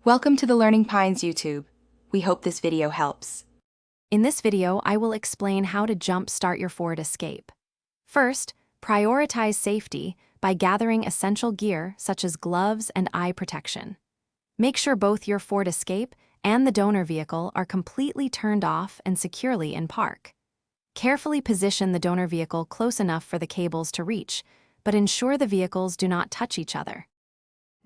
Welcome to the Learning Pines YouTube. We hope this video helps. In this video, I will explain how to jump-start your Ford Escape. First, prioritize safety by gathering essential gear such as gloves and eye protection. Make sure both your Ford Escape and the donor vehicle are completely turned off and securely in park. Carefully position the donor vehicle close enough for the cables to reach, but ensure the vehicles do not touch each other.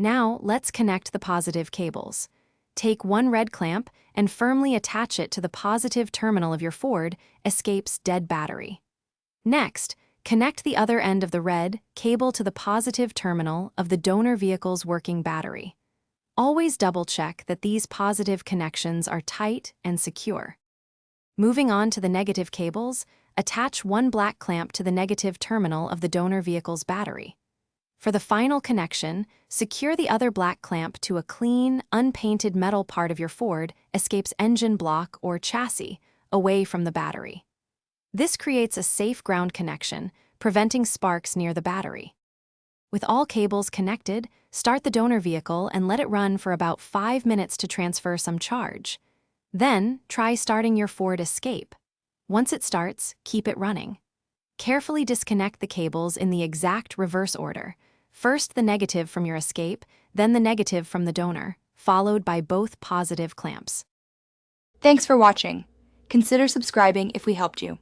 Now, let's connect the positive cables. Take one red clamp and firmly attach it to the positive terminal of your Ford Escape's dead battery. Next, connect the other end of the red cable to the positive terminal of the donor vehicle's working battery. Always double-check that these positive connections are tight and secure. Moving on to the negative cables, attach one black clamp to the negative terminal of the donor vehicle's battery. For the final connection, secure the other black clamp to a clean, unpainted metal part of your Ford Escape's engine block or chassis, away from the battery. This creates a safe ground connection, preventing sparks near the battery. With all cables connected, start the donor vehicle and let it run for about 5 minutes to transfer some charge. Then, try starting your Ford Escape. Once it starts, keep it running. Carefully disconnect the cables in the exact reverse order. First the negative from your Escape, then the negative from the donor, followed by both positive clamps. Thanks for watching. Consider subscribing if we helped you.